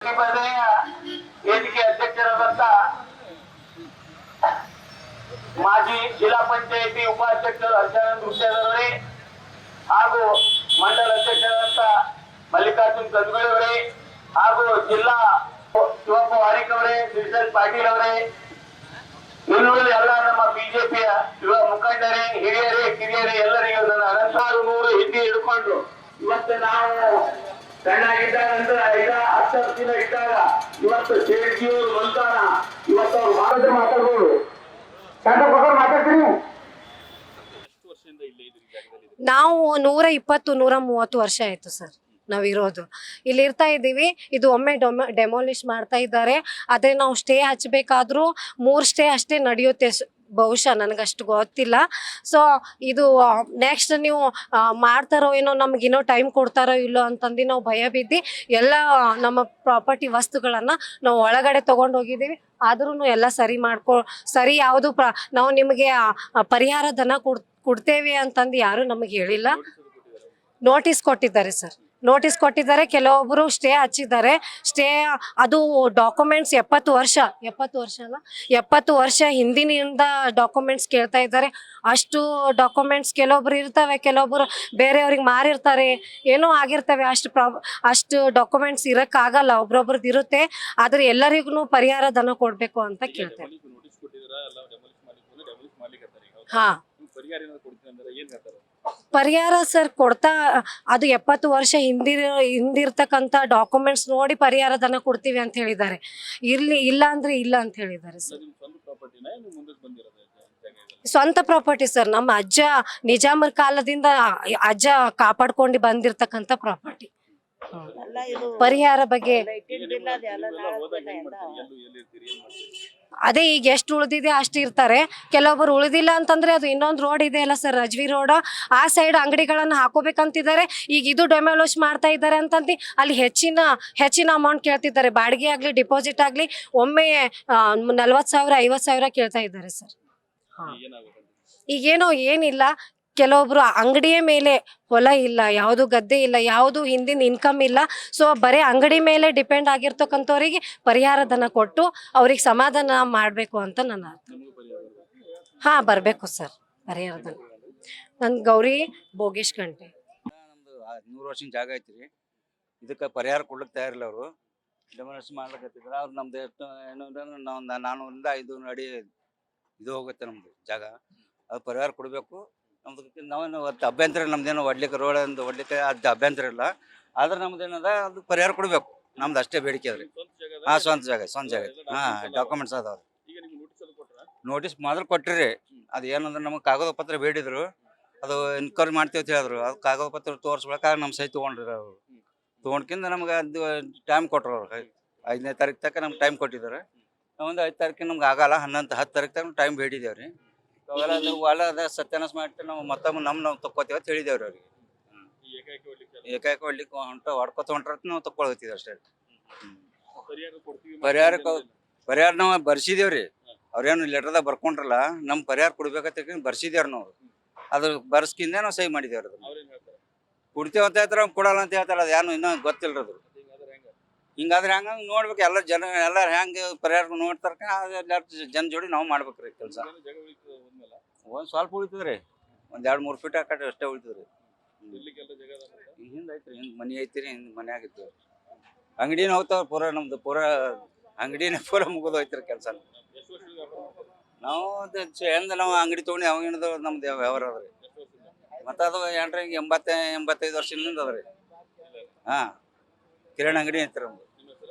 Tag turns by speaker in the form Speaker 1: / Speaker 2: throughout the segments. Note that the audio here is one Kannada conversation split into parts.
Speaker 1: ಪ್ರತಿಭಟನೆಯ ವೇದಿಕೆ ಅಧ್ಯಕ್ಷರಾದಂತ ಮಾಜಿ ಜಿಲ್ಲಾ ಪಂಚಾಯಿತಿ ಉಪಾಧ್ಯಕ್ಷರು ಅರ್ಚನಂದ್ ಗುತ್ತೇದಾರವರೇ ಹಾಗೂ ಮಂಡಲ ಅಧ್ಯಕ್ಷರಾದಂತ ಮಲ್ಲಿಕಾರ್ಜುನ್ ಕದ್ಗುಳವರೇ ಹಾಗೂ ಜಿಲ್ಲಾ ಶಿವಪ್ಪ ವಾರಿಕ್ ಅವರೇ, ಶ್ರೀಶೈಲ್ ಪಾಟೀಲ್ ಅವರೇ, ಇನ್ನುಳಿದ ಎಲ್ಲ ನಮ್ಮ ಬಿಜೆಪಿಯ ಯುವ ಮುಖಂಡರೇ, ಹಿರಿಯರೇ, ಕಿರಿಯರೇ ಎಲ್ಲರಿಗೂ ನನ್ನ ಅನಂತಾರು ನೂರು ಹಿಂದಿ ಹಿಡ್ಕೊಂಡು ಇವತ್ತು ನಾವು ಸಣ್ಣಾಗಿದ್ದಾಗ 10 ದಿನ ಇದ್ದಾಗ ಇವತ್ತು ಸೇರಿಸಿಯವರು ಮಂತಾನ ಇವತ್ತು ಅವ್ರು ಮಾತಾಡ್ಬೋದು ಮಾತಾಡ್ತೀನಿ.
Speaker 2: ನಾವು 120-130 ವರ್ಷ ಆಯ್ತು ಸರ್ ನಾವಿರೋದು ಇಲ್ಲಿ ಇರ್ತಾ ಇದ್ದೀವಿ. ಇದು ಒಮ್ಮೆ ಡೆಮಾಲಿಷ್ ಮಾಡ್ತಾ ಇದ್ದಾರೆ. ಅದೇ ನಾವು ಸ್ಟೇ ಹಚ್ಚಬೇಕಾದ್ರೂ 3 ಸ್ಟೇ ಅಷ್ಟೇ ನಡೆಯುತ್ತೆ ಬಹುಶಃ, ನನಗಷ್ಟು ಗೊತ್ತಿಲ್ಲ. ಸೊ ಇದು ನೆಕ್ಸ್ಟ್ ನೀವು ಮಾಡ್ತಾರೋ ಏನೋ, ನಮಗಿನ್ನೋ ಟೈಮ್ ಕೊಡ್ತಾರೋ ಇಲ್ಲೋ ಅಂತಂದು ನಾವು ಭಯ ಬಿದ್ದು ಎಲ್ಲ ನಮ್ಮ ಪ್ರಾಪರ್ಟಿ ವಸ್ತುಗಳನ್ನು ನಾವು ಒಳಗಡೆ ತೊಗೊಂಡು ಹೋಗಿದ್ದೀವಿ. ಆದ್ರೂ ಎಲ್ಲ ಸರಿ ಯಾವುದು ನಾವು ನಿಮಗೆ ಪರಿಹಾರ ಧನ ಕೊಡ್ತೇವೆ ಅಂತಂದು ಯಾರು ನಮಗೆ ಹೇಳಿಲ್ಲ. ನೋಟಿಸ್ ಕೊಟ್ಟಿದ್ದಾರೆ ಸರ್, ನೋಟಿಸ್ ಕೊಟ್ಟಿದ್ದಾರೆ. ಕೆಲವೊಬ್ಬರು ಸ್ಟೇ ಹಚ್ಚಿದ್ದಾರೆ. ಸ್ಟೇ ಅದು ಡಾಕ್ಯುಮೆಂಟ್ಸ್ 70 ವರ್ಷ ಹಿಂದಿನಿಂದ ಡಾಕ್ಯುಮೆಂಟ್ಸ್ ಕೇಳ್ತಾ ಇದ್ದಾರೆ. ಅಷ್ಟು ಡಾಕ್ಯುಮೆಂಟ್ಸ್ ಕೆಲವೊಬ್ರು ಇರ್ತವೆ, ಕೆಲವೊಬ್ರು ಬೇರೆಯವ್ರಿಗೆ ಮಾರಿರ್ತಾರೆ, ಏನೋ ಆಗಿರ್ತವೆ. ಅಷ್ಟು ಡಾಕ್ಯುಮೆಂಟ್ಸ್ ಇರೋಕ್ಕಾಗಲ್ಲ, ಒಬ್ರೊಬ್ರದ್ದು ಇರುತ್ತೆ. ಆದರೆ ಎಲ್ಲರಿಗೂ ಪರಿಹಾರ ಧನ ಕೊಡಬೇಕು ಅಂತ ಕೇಳ್ತೇವೆ. ಹಾಂ, ಪರಿಹಾರ ಸರ್ ಕೊಡ್ತಾ, ಅದು 70 ವರ್ಷ ಹಿಂದಿರ್ತಕ್ಕಂಥ ಡಾಕ್ಯುಮೆಂಟ್ಸ್ ನೋಡಿ ಪರಿಹಾರ ಧನ ಕೊಡ್ತೀವಿ ಅಂತ ಹೇಳಿದ್ದಾರೆ. ಇಲ್ಲ ಅಂದ್ರೆ ಇಲ್ಲ ಅಂತ ಹೇಳಿದ್ದಾರೆ ಸರ್. ಸ್ವಂತ ಪ್ರಾಪರ್ಟಿ ಸರ್, ನಮ್ಮ ಅಜ್ಜ ನಿಜಾಮರ ಕಾಲದಿಂದ ಅಜ್ಜ ಕಾಪಾಡ್ಕೊಂಡು ಬಂದಿರ್ತಕ್ಕಂಥ ಪ್ರಾಪರ್ಟಿ. ಪರಿಹಾರ ಬಗ್ಗೆ ಅದೇ ಈಗ ಎಷ್ಟು ಉಳಿದಿದೆ ಅಷ್ಟು ಇರ್ತಾರೆ. ಕೆಲವೊಬ್ರು ಉಳಿದಿಲ್ಲ ಅಂತಂದ್ರೆ ಅದು ಇನ್ನೊಂದು ರೋಡ್ ಇದೆ ಅಲ್ಲ ಸರ್, ರಜ್ವಿ ರೋಡ್, ಆ ಸೈಡ್ ಅಂಗಡಿಗಳನ್ನ ಹಾಕೋಬೇಕಂತಿದ್ದಾರೆ. ಈಗ ಇದು ಡೆಮಾಲಿಷ್ ಮಾಡ್ತಾ ಇದ್ದಾರೆ ಅಂತಂದು ಅಲ್ಲಿ ಹೆಚ್ಚಿನ ಅಮೌಂಟ್ ಕೇಳ್ತಿದ್ದಾರೆ. ಬಾಡಿಗೆ ಆಗ್ಲಿ ಡಿಪಾಸಿಟ್ ಆಗ್ಲಿ ಒಮ್ಮೆ 40,000 50,000 ಕೇಳ್ತಾ ಇದ್ದಾರೆ ಸರ್. ಈಗೇನೋ ಏನಿಲ್ಲ, ಕೆಲವೊಬ್ರು ಅಂಗಡಿಯ ಮೇಲೆ ಹೊಲ ಇಲ್ಲ, ಯಾವುದು ಗದ್ದೆ ಇಲ್ಲ, ಯಾವುದು ಹಿಂದಿನ ಇನ್ಕಮ್ ಇಲ್ಲ. ಸೊ ಬರೀ ಅಂಗಡಿ ಮೇಲೆ ಡಿಪೆಂಡ್ ಆಗಿರ್ತಕ್ಕಂಥವ್ರಿಗೆ ಪರಿಹಾರ ಧನ ಕೊಟ್ಟು ಅವ್ರಿಗೆ ಸಮಾಧಾನ ಮಾಡಬೇಕು ಅಂತ ನನ್ನ ಅರ್ಥ. ಹಾಂ, ಬರಬೇಕು ಸರ್ ಪರಿಹಾರ ಧನ. ನನ್ನ ಗೌರಿ ಭೋಗೇಶ್ ಗಂಟೆ.
Speaker 3: ನಮ್ದು 100 ವರ್ಷದ ಜಾಗ ಐತ್ರಿ. ಇದಕ್ಕೆ ಪರಿಹಾರ ಕೊಡ್ಲಿಕ್ಕೆ ತಯಾರಿಲ್ಲ. ಅವರು ಡೆಮಾಲಿಷ್ ಮಾಡ್ಲಿಕ್ಕೆ ಅವ್ರು ನಮ್ದು ಎಷ್ಟು ಏನು ನಾವು 400-500 ಅಡಿ ಇದು ಹೋಗುತ್ತೆ ನಮ್ದು ಜಾಗ. ಅದು ಪರಿಹಾರ ಕೊಡಬೇಕು. ನಮ್ದು ನಾವೇನು ಅಭ್ಯಂತರ, ನಮ್ದೇನೋ ಹೊಡ್ಲಿಕ್ಕೆ ಅದು ಅಭ್ಯಂತರ ಇಲ್ಲ. ಆದ್ರೆ ನಮ್ದೇನದ ಅದು ಪರಿಹಾರ ಕೊಡಬೇಕು. ನಮ್ದು ಅಷ್ಟೇ ಬೇಡಿಕೆ ಅದ್ರಿ. ಹಾಂ, ಸ್ವಂತ ಜಾಗ. ಹಾಂ, ಡಾಕ್ಯುಮೆಂಟ್ಸ್ ಅದಾವ. ನೋಟಿಸ್ ಮೊದಲು ಕೊಟ್ಟಿರಿ. ಅದು ಏನಂದ್ರೆ ನಮಗೆ ಕಾಗದ ಪತ್ರ ಬೇಡಿದ್ರು. ಅದು ಎನ್ಕ್ವೈರಿ ಮಾಡ್ತೀವಿ ಅಂತ ಹೇಳಿದ್ರು. ಅದು ಕಾಗದ ಪತ್ರ ತೋರಿಸ್ಬೇಕಾಗ ನಮ್ಮ ಸಹಿ ತೊಗೊಂಡ್ರಿ. ಅವರು ತೊಗೊಂಡ್ಕಿಂದ ನಮ್ಗೆ ಅದು ಟೈಮ್ ಕೊಟ್ಟರು. ಅವ್ರು 5ನೇ ತಾರೀಕು ತನಕ ನಮ್ಗೆ ಟೈಮ್ ಕೊಟ್ಟಿದ್ದಾರೆ. ಒಂದು 5 ತಾರೀಕಿಗೆ ನಮ್ಗೆ ಆಗಲ್ಲ, 10 ತಾರೀಕು ತನಕ ಟೈಮ್ ಬೇಡಿದ್ದೇವೆ ರೀ. ಅವೆಲ್ಲ ನೀವು ಅದ ಸತ್ಯಾನಾಶ ಮಾಡ್ತೀವಿ ನಾವು, ಮತ್ತೊಮ್ಮೆ ನಾವು ತಕ್ಕೋತೀವಿ ಅಂತ ಹೇಳಿದೇವ್ರಿ ಅವ್ರಿಗೆ. ಏಕಾಏಕಿ ಹೊಡ್ಲಿಕ್ಕೆ ಹೊಡ್ಕೊತ ಹೊಂಟ್ರ ನಾವು ತಕ್ಕೊಳತ್ತೀವಿ ಅಷ್ಟೇ. ಪರಿಹಾರ ನಾವು ಬರ್ಸಿದೇವ್ರಿ. ಅವ್ರೇನು ಲೆಟರ್ದಾಗ ಬರ್ಕೊಂಡ್ರಲ್ಲ, ನಮ್ ಪರಿಹಾರ ಕೊಡ್ಬೇಕಂತ ಬರ್ಸಿದೇವ್ರಿ ನಾವು. ಅದು ಬರ್ಸ್ಕಿಂದ ನಾವು ಸಹಿ ಮಾಡಿದೇವ್ರಿ. ಅದನ್ನ ಕೊಡ್ತೇವೆ ಅಂತ ಹೇಳ್ತಾರ, ಕೊಡಲ್ಲ ಅಂತ ಹೇಳ್ತಾರ. ಅದು ಏನು ಇನ್ನೂ ಗೊತ್ತಿಲ್ರಿ. ಅದು ಹಿಂಗಾದ್ರೆ ಹಂಗ ನೋಡ್ಬೇಕು. ಎಲ್ಲ ಜನ ಎಲ್ಲ ಹೆಂಗೆ ಪರಿಹಾರ ನೋಡ್ತಾರ, ಜನ ಜೋಡಿ ನಾವು ಮಾಡ್ಬೇಕ್ರಿ ಕೆಲಸ. ಒಂದು ಸ್ವಲ್ಪ ಉಳಿತದ್ರಿ, 1-2-3 ಫೀಟ್ ಆ ಕಡೆ ಅಷ್ಟೇ ಉಳಿತದ್ರಿ. ಹಿಂದೆ ಐತ್ರಿ, ಹಿಂದೆ ಮನೆ ಐತಿರಿ. ಹಿಂದೆ ಮನೆ ಆಗಿತ್ತು. ಅಂಗಡಿನ ಹೋಗ್ತಾವ ಪೂರ. ನಮ್ದು ಪೂರ ಅಂಗಡಿನೇ ಪೂರ ಮುಗಿದು ಹೋಯ್ತಿರಿ ಕೆಲಸ. ನಾವು ನಾವು ಅಂಗಡಿ ತೊಗೊಂಡು ಅವಾಗಿನದು ನಮ್ದು ವ್ಯವಹಾರ ಅದ್ರಿ. ಮತ್ತು ಅದು 85 ವರ್ಷದಿಂದ ಅದ್ರಿ. ಹಾಂ, ಕಿರಾಣಿ ಅಂಗಡಿ ಐತ್ರಿ ನಮ್ದು.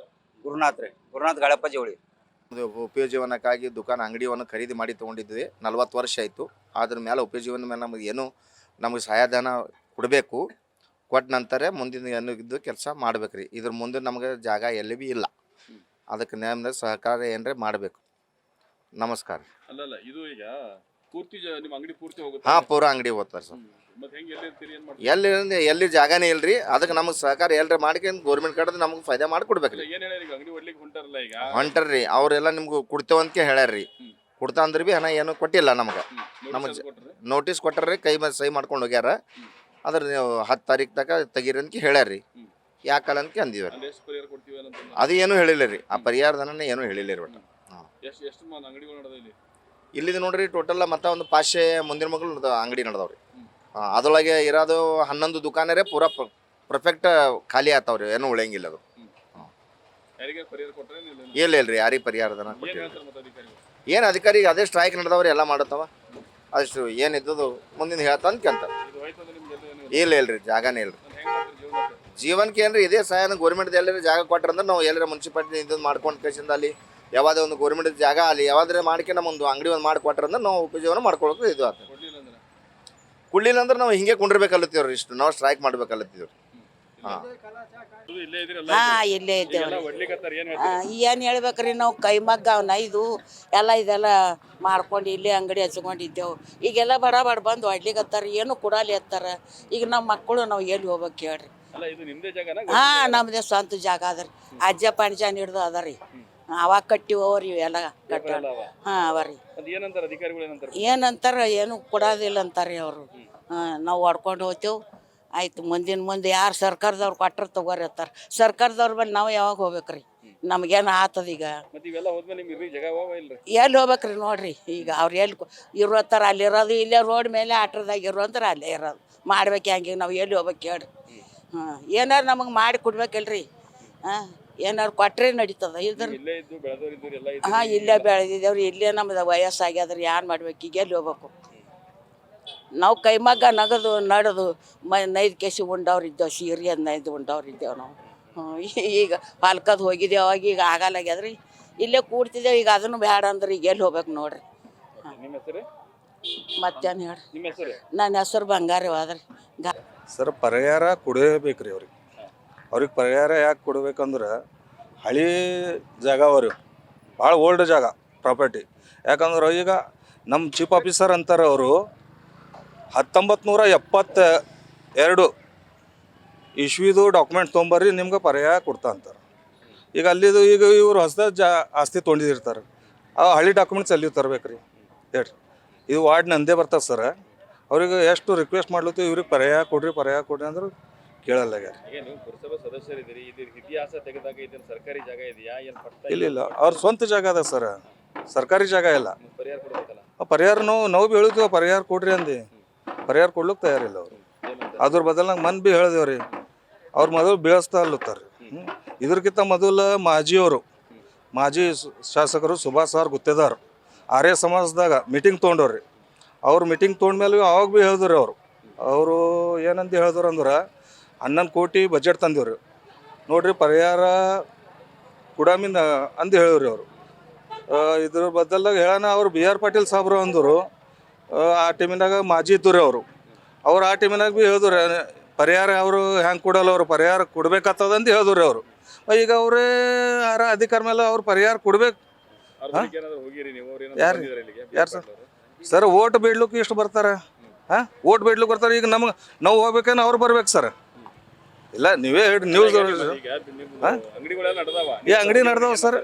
Speaker 3: ಗುರುನಾಥ್ ಗಾಳಪ್ಪ ಜೋಳಿ.
Speaker 4: ಉಪಯೋಜೀವನಕ್ಕಾಗಿ ದುಕಾನ್ ಅಂಗಡಿಯನ್ನು ಖರೀದಿ ಮಾಡಿ ತೊಗೊಂಡಿದ್ವಿ. 40 ವರ್ಷ ಆಯಿತು. ಅದ್ರ ಮೇಲೆ ಉಪಯೋಜೀವನ ಮೇಲೆ ನಮಗೆ ಸಹಾಯಧನ ಕೊಡಬೇಕು. ಕೊಟ್ಟ ನಂತರ ಮುಂದಿನ ಏನಿದ್ದು ಕೆಲಸ ಮಾಡ್ಬೇಕ್ರಿ. ಇದ್ರ ಮುಂದೆ ನಮಗೆ ಜಾಗ ಎಲ್ಲಿ ಭೀ ಇಲ್ಲ. ಅದಕ್ಕೆ ನೇಮದ ಸಹಕಾರ ಏನ್ರಿ ಮಾಡಬೇಕು. ನಮಸ್ಕಾರ.
Speaker 5: ಅಲ್ಲಲ್ಲ, ಇದು ಈಗ ಪೂರ್ತಿ ನಿಮ್ಮ ಅಂಗಡಿ ಪೂರ್ತಿ ಹೋಗುತ್ತೆ?
Speaker 4: ಹಾಂ, ಪೂರ ಅಂಗಡಿ ಹೋಗ್ತಾರೆ ಸರ್. ಎಲ್ಲಿ ಜಾಗನೇ ಇಲ್ರಿ. ಅದಕ್ಕೆ ನಮಗೆ ಸಹಕಾರ ಎಲ್ರಿ ಮಾಡ್ಕೊಂಡು ಗೌರ್ಮೆಂಟ್ ಕಡೆ ನಮ್ಗೆ ಫಾಯ್ದೆ ಮಾಡಿ ಕೊಡ್ಬೇಕ್ರಿ. ಹೊಂಟಾರ್ರಿ ಅವರೆಲ್ಲ ನಿಮ್ಗೆ ಕೊಡ್ತೇವಂತ ಹೇಳ್ಯಾರ್ರಿ. ಕೊಡ್ತಾ ಅಂದ್ರೆ ಭೀ ಹಣ ಏನು ಕೊಟ್ಟಿಲ್ಲ ನಮ್ಗೆ. ನೋಟಿಸ್ ಕೊಟ್ಟಾರ್ರಿ, ಕೈ ಮೇಲೆ ಸಹಿ ಮಾಡ್ಕೊಂಡು ಹೋಗ್ಯಾರ. ಅದ್ರ ನೀವು 10 ತಾರೀಕು ತನಕ ತೆಗೀರಿ ಅಂತ ಹೇಳ್ಯಾರ್ರಿ. ಯಾಕಲ್ಲ ಅಂತ ಅಂದಿದ್ದಾರೆ.
Speaker 5: ಅಲ್ಲಿ ಎಷ್ಟು ಪರಿಹಾರ ಕೊಡ್ತೀವಿ ಅನ್ನೋದನ್ನ
Speaker 4: ಅದು ಏನೂ ಹೇಳಿಲ್ಲ ರೀ, ಆ ಪರಿಹಾರದನ್ನ ಏನೂ ಹೇಳಿಲ್ಲ ರೀ ಒಟ್ಟು.
Speaker 5: ಎಷ್ಟು ಅಂಗಡಿಗಳು ನಡೆದ ಇಲ್ಲಿ?
Speaker 4: ಇಲ್ಲಿದು ನೋಡ್ರಿ ಟೋಟಲ್ ಮತ್ತೆ ಒಂದು ಪಾಶೆ ಮುಂದಿನ ಮಗಳು ಅಂಗಡಿ ನಡೆದವ್ರಿ. ಅದ್ರೊಳಗೆ ಇರೋದು 11 ದುಕಾನರೇ ಪೂರಾ ಪರ್ಫೆಕ್ಟ್ ಖಾಲಿ ಆತಾವ್ರಿ, ಏನೂ ಉಳಿಯಂಗಿಲ್ಲ ಅದು.
Speaker 5: ಯಾರಿಗೆ ಪರಿಹಾರ ಕೊಟ್ಟರೆ
Speaker 4: ಇಲ್ರಿ ಯಾರಿಗೆ ಪರಿಹಾರದನ
Speaker 5: ಏನು ಹೇಳ್ತಾರೆ ಮತ್ತೆ ಅಧಿಕಾರಿಗಳು?
Speaker 4: ಏನು ಅಧಿಕಾರಿ ಅದೇ ಸ್ಟ್ರೈಕ್ ನಡೆದವ್ರಿ, ಎಲ್ಲ ಮಾಡತ್ತವ ಅಷ್ಟು ಏನಿದ್ದದು ಮುಂದಿನ ಹೇಳ್ತಾನ ಕೇಳ್ತಾರೆ.
Speaker 5: ಇದು ಹೋಯ್ತು ಅಂದ್ರೆ ನಿಮ್ಗೆ
Speaker 4: ಇಲ್ರಿ ಜಾಗನೇ ಇಲ್ರಿ
Speaker 5: ಹೆಂಗೆ ಮಾಡ್ತಾರೆ ಜೀವನಕ್ಕೆ?
Speaker 4: ಜೀವನಕ್ಕೆ ಏನ್ರಿ ಇದೇ ಸಹಾಯ ಗೌರ್ಮೆಂಟ್ ಎಲ್ಲರೂ ಜಾಗ ಕೊಟ್ರಂದ್ರೆ ನಾವು ಎಲ್ಲರ ಮುನ್ಸಿಪಾಲಿಟಿ ಇದು ಮಾಡ್ಕೊಂಡು ಕೇಸಿಂದ ಅಲ್ಲಿ ಯಾವುದೇ ಒಂದು ಗೌರ್ಮೆಂಟ್ ಜಾಗ ಅಲ್ಲಿ ಯಾವ್ದಾರ ಮಾಡ್ಕೆ ನಮ್ಮೊಂದು ಅಂಗಡಿ ಒಂದು ಮಾಡಿಕೊಟ್ರಂದ್ರೆ ನಾವು ಉಪಜೀವನ ಮಾಡ್ಕೊಳಕ್ಕೆ ಇದು ಆಗ್ತದೆ.
Speaker 5: ಕೊಡ್ಲಿಲ್ಲ ಅಂದ್ರೆ
Speaker 4: ಕುಳ್ಳಿಲ್ಲ ಅಂದ್ರೆ ನಾವು ಹಿಂಗೆ ಕುಂಡಿರ್ಬೇಕಲ್ಲತ್ತೀವ್ರಿ, ಇಷ್ಟು ನಾವು ಸ್ಟ್ರೈಕ್ ಮಾಡ್ಬೇಕಲ್ಲತ್ತೀವ್ರಿ. ಹಾಂ
Speaker 5: ಇದು ಇಲ್ಲೇ ಇದ್ರಲ್ಲ,
Speaker 6: ಹಾ ಇಲ್ಲೇ ಇದ್ದೇವ್ರಿ.
Speaker 5: ಎಲ್ಲ ಹೊಡ್ಲಿಕತ್ತಾರ, ಏನು ಹೇಳ್ತಾರೆ?
Speaker 6: ಏನು ಹೇಳ್ಬೇಕ್ರಿ, ನಾವು ಕೈಮಗ್ಗ ಅವನ್ನ ಇದು ಎಲ್ಲ ಇದೆಲ್ಲ ಮಾಡ್ಕೊಂಡು ಇಲ್ಲೇ ಅಂಗಡಿ ಹಚ್ಕೊಂಡಿದ್ದೆವು. ಈಗೆಲ್ಲ ಬಡ ಬಂದು ಹೊಡ್ಲಿಕತ್ತಾರ, ಏನು ಕೊಡಲಿ ಹತ್ತಾರ. ಈಗ ನಮ್ಮ ಮಕ್ಕಳು ನಾವು ಎಲ್ಲಿ ಹೋಗ್ಬೇಕು ಹೇಳ್ರಿ?
Speaker 5: ಅಲ್ಲ ಇದು ನಿಮ್ದೇ ಜಾಗನ?
Speaker 6: ಹಾ ನಮ್ದೇ ಸ್ವಂತ ಜಾಗ ಅದರಿ, ಅಜ್ಜ ಪಂಚಾನ್ ಹಿಡ್ದು ಅದರಿ. ಅವಾಗ ಕಟ್ಟಿವವ್ರಿ ಎಲ್ಲ ಕಟ್ಟ. ಹಾ ಅವರಿ.
Speaker 5: ಅದು ಏನಂತಾರೆ ಅಧಿಕಾರಿಗಳು, ಏನಂತಾರೆ?
Speaker 6: ಏನಂತಾರ, ಏನು ಕೊಡೋದಿಲ್ಲ ಅಂತಾರೆ ಅವರು. ನಾವು ಹೊಡ್ಕೊಂಡು ಹೋಗ್ತೇವೆ, ಆಯ್ತು ಮುಂದೆ ಯಾರು ಸರ್ಕಾರದವ್ರು ಕೊಟ್ಟರು ತಗೋರಿ ಅಂತಾರೆ. ಸರ್ಕಾರದವ್ರ ಬಂದು ನಾವು ಯಾವಾಗ ಹೋಗ್ಬೇಕ್ರಿ? ನಮಗೇನು ಆತದ ಈಗ?
Speaker 5: ಮತ್ತೆ ಇವೆಲ್ಲ ಹೋದ್ಮೇಲೆ ನಿಮ್ಗೆ ಇರ್ರಿ ಜಾಗ ಅವ ಇಲ್ರಿ?
Speaker 6: ಎಲ್ಲಿ ಹೋಗ್ಬೇಕ್ರಿ ನೋಡ್ರಿ? ಈಗ ಅವ್ರು ಎಲ್ಲಿ ಇರೋತ್ತಾರ ಅಲ್ಲಿರೋದು, ಇಲ್ಲೇ ರೋಡ್ ಮೇಲೆ ಆಟೋದಾಗ ಇರೋ ಅಂತಾರೆ ಅಲ್ಲೇ ಇರೋದು. ಮಾಡ್ಬೇಕು ಹಂಗೆ, ನಾವು ಎಲ್ಲಿ ಹೋಗ್ಬೇಕು ಹೇಳ್ರಿ? ಏನಾರು ನಮಗೆ ಮಾಡಿ ಕೊಡ್ಬೇಕಲ್ರಿ? ಏನಾರು ಕೊಟ್ರೆ ನಡೀತದ, ಇಲ್ದ್ರ
Speaker 5: ಇಲ್ಲೇ ಇದ್ದು ಬೆಳೆದವ್ರು ಇದ್ದು ಎಲ್ಲ
Speaker 6: ಇಲ್ಲೇ ಬೆಳೆದಿದ್ದೇವ್ರಿ, ಇಲ್ಲೇ ನಮ್ದು ವಯಸ್ಸಾಗ್ಯದ್ರಿ, ಏನು ಮಾಡ್ಬೇಕು? ಈಗ ಎಲ್ಲಿ ಹೋಗ್ಬೇಕು? ನಾವು ಕೈಮಗ್ಗ ನಗದು ನಡೆದು ನೈದು ಕೆಸಿ ಉಂಡವ್ರು ಇದ್ದೇವೆ, ಸೀರೆ ಅದು ನೈದು ಉಂಡವ್ರು ಇದ್ದೇವೆ ನಾವು. ಈಗ ಪಾಲ್ಕದ್ ಹೋಗಿದ್ದೇವೆ, ಅವಾಗ ಈಗ ಆಗಲ್ಲಾಗ್ಯದ್ರಿ, ಇಲ್ಲೇ ಕೂಡ್ತಿದ್ದೇವೆ. ಈಗ ಅದನ್ನು ಬೇಡ ಅಂದ್ರೆ ಈಗ ಎಲ್ಲಿ ಹೋಗ್ಬೇಕು ನೋಡ್ರಿ?
Speaker 5: ನಿಮ್ಮ ಹೆಸರು?
Speaker 6: ಮತ್ತೇನು ಹೇಳ್ರಿ?
Speaker 5: ನಿಮ್ಮ ಹೆಸರು?
Speaker 6: ನನ್ನ ಹೆಸರು ಬಂಗಾರಿ ಹೋದ್ರಿ.
Speaker 7: ಸರ್ ಪರಿಹಾರ ಕೊಡಬೇಕು ರೀ ಅವ್ರಿಗೆ ಪರಿಹಾರ ಯಾಕೆ ಕೊಡ್ಬೇಕಂದ್ರೆ ಹಳಿ ಜಾಗ ಅವ್ರಿಗೆ ಭಾಳ ಓಲ್ಡ್ ಜಾಗ ಪ್ರಾಪರ್ಟಿ. ಯಾಕಂದ್ರೆ ಈಗ ನಮ್ಮ ಚೀಫ್ ಆಫೀಸರ್ ಅಂತಾರೆ ಅವರು 1972 ಇಸ್ವಿದು ಡಾಕ್ಯುಮೆಂಟ್ ತೊಗೊಂಬರ್ರಿ ನಿಮ್ಗೆ ಪರಿಹಾರ ಕೊಡ್ತಾ ಅಂತಾರೆ. ಈಗ ಅಲ್ಲಿದು ಈಗ ಇವರು ಹೊಸದ ಆಸ್ತಿ ತೊಗೊಂಡಿರ್ತಾರೆ, ಆ ಹಳಿ ಡಾಕ್ಯುಮೆಂಟ್ಸ್ ಅಲ್ಲಿ ತರ್ಬೇಕು ರೀ ಹೇಳ್ರಿ. ಇದು ವಾರ್ಡ್ ನಂದೇ ಬರ್ತದೆ ಸರ್. ಅವ್ರಿಗೆ ಎಷ್ಟು ರಿಕ್ವೆಸ್ಟ್ ಮಾಡ್ಲತ್ತೀವಿ, ಇವ್ರಿಗೆ ಪರಿಹಾರ ಕೊಡ್ರಿ ಅಂದ್ರೆ ಕೇಳಲ್ಲ.
Speaker 5: ಈಗ ನೀವು ಪುರಸಭಾ ಸದಸ್ಯರಿದ್ದೀರಿ, ಇದು ಇತಿಹಾಸ ತೆಗೆದಾಗ ಇದನ್ನ ಸರ್ಕಾರಿ ಜಾಗ ಇದೆಯಾ, ಏನು ಪಟ್ಟ?
Speaker 7: ಇಲ್ಲ ಅವ್ರ ಸ್ವಂತ ಜಾಗ ಅದ ಸರ್, ಸರ್ಕಾರಿ ಜಾಗ ಇಲ್ಲ.
Speaker 5: ಪರಿಹಾರ ಕೊಡ್ಬೇಕಲ್ಲ?
Speaker 7: ಆ ಪರಿಹಾರ ನಾವು ಭೀ ಹೇಳ್ತೀವಿ, ಪರಿಹಾರ ಕೊಡ್ರಿ ಅಂದು ಪರಿಹಾರ ಕೊಡ್ಲಿಕ್ಕೆ ತಯಾರಿಲ್ಲ ಅವರು. ಅದ್ರ ಬದಲಾಗಿ ಮನ್ ಭೀ ಹೇಳಿದೇವ್ರಿ, ಅವ್ರು ಮೊದಲು ಬೀಳಿಸ್ತಾ ಅಲ್ಲತ್ತಾರೆ. ಇದ್ರಕ್ಕಿಂತ ಮೊದಲು ಮಾಜಿ ಶಾಸಕರು ಸುಭಾಷ್ ಸರ್ ಗುತ್ತೇದಾರ್ ಆರ್ಯ ಸಮಾಜದಾಗ ಮೀಟಿಂಗ್ ತೊಗೊಂಡವ್ರಿ. ಅವ್ರು ಮೀಟಿಂಗ್ ತೊಗೊಂಡ್ಮೇಲೆ ಅವಾಗ ಭೀ ಹೇಳಿದ್ರಿ ಅವರು ಏನಂತ ಹೇಳಿದ್ರು ಅಂದ್ರೆ 11 ಕೋಟಿ ಬಜೆಟ್ ತಂದಿವ್ರಿ ನೋಡ್ರಿ, ಪರಿಹಾರ ಕೊಡಾಮಿನ ಅಂದು ಹೇಳಿವ್ರಿ ಅವರು. ಇದ್ರ ಬದಲಾಗ ಹೇಳೋಣ, ಅವ್ರು BR ಪಾಟೀಲ್ ಸಾಬ್ರು ಅಂದರು. ಆ ಟೈಮಿನಾಗ ಮಾಜಿ ಇದ್ದು ರೀ ಅವ್ರು ಆ ಟೈಮಿನಾಗ ಭೀ ಹೇಳಿದ್ರು ಪರಿಹಾರ ಅವರು ಹೆಂಗೆ ಕೊಡಲ್ಲ, ಅವರು ಪರಿಹಾರ ಕೊಡ್ಬೇಕಾಗ್ತದಂತ ಹೇಳಿದ್ರಿ ಅವರು. ಈಗ ಅವರೇ ಯಾರ ಅಧಿಕಾರ ಮೇಲೆ ಅವ್ರು ಪರಿಹಾರ ಕೊಡ್ಬೇಕು. ಯಾರು ಸರ್ ಓಟ್ ಬೇಡ್ಲಿಕ್ಕೆ ಎಷ್ಟು ಬರ್ತಾರೆ? ಓಟ್ ಬೇಡ್ಲಿಕ್ಕೆ ಬರ್ತಾರೆ. ಈಗ ನಾವು ಹೋಗ್ಬೇಕೇನು ಅವ್ರು ಬರ್ಬೇಕು ಸರ್? ಇಲ್ಲ ನೀವೇ ಹೇಳಿ, ನ್ಯೂಸ್ ಅಂಗಡಿ ನಡೆದವ ಸರ್.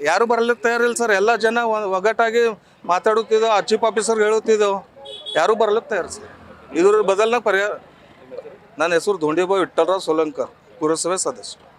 Speaker 7: ಯಾರು ಬರ್ಲಿಕ್ಕೆ ತಯಾರಿಲ್ಲ ಸರ್. ಎಲ್ಲ ಜನ ಒಗ್ಗಟ್ಟಾಗಿ ಮಾತಾಡುತ್ತಿದ್ದೆವು, ಆ ಚೀಫ್ ಆಫೀಸರ್ಗೆ ಹೇಳುತ್ತಿದ್ದೆವು, ಯಾರು ಬರ್ಲಿಕ್ಕೆ ತಯಾರು ಸರ್. ಇದ್ರ ಬದಲ್ನಾಗ ಪರಿಹಾರ. ನನ್ನ ಹೆಸರು ಧೋಂಡಿಬಾಯಿ ವಿಠ್ಠಲರಾವ್ ಸೋಲಂಕರ್, ಪುರಸಭೆ ಸದಸ್ಯ.